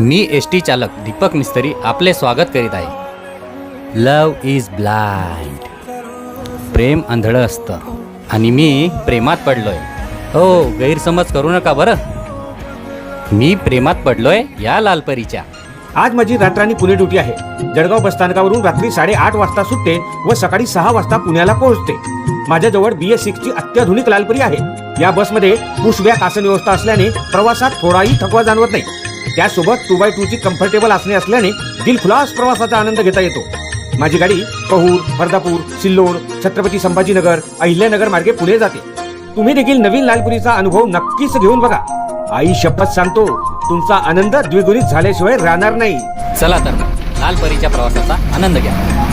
मी ST चालक दीपक मिस्त्री आपले स्वागत करीत आहे. Love is blind. प्रेम आंधळं असतं आणि मी प्रेमात पडलोय. हो, गैरसमज करू नका बरं. मी प्रेमात पडलोय या लालपरीच्या. आज माझी रात्रानी पुणे ड्युटी आहे. जळगाव बसस्थानकावरून रात्री 8:30 वाजता सुटते व सकाळी 6 वाजता पुण्याला पोहोचते. माझ्याजवळ BS6 ची अत्याधुनिक लालपरी आहे. या बसमध्ये पुशबॅक आसन व्यवस्था असल्याने प्रवासात थोडाही थकवा जाणवत नाही. त्यासोबत 2x2 ची कम्फर्टेबल आसने असल्याने दिलखुलास प्रवासाचा आनंद घेता येतो. माझी गाडी पहूर, फरदापूर, सिल्लोड, छत्रपती संभाजीनगर, अहिल्यानगर मार्गे पुढे जाते. तुम्ही देखील नवीन लालपुरीचा अनुभव नक्कीच घेऊन बघा. आई शपथ सांगतो, तुमचा आनंद द्विगुणित झाल्याशिवाय राहणार नाही. चला तर मग लालपरीच्या प्रवासाचा आनंद घ्या.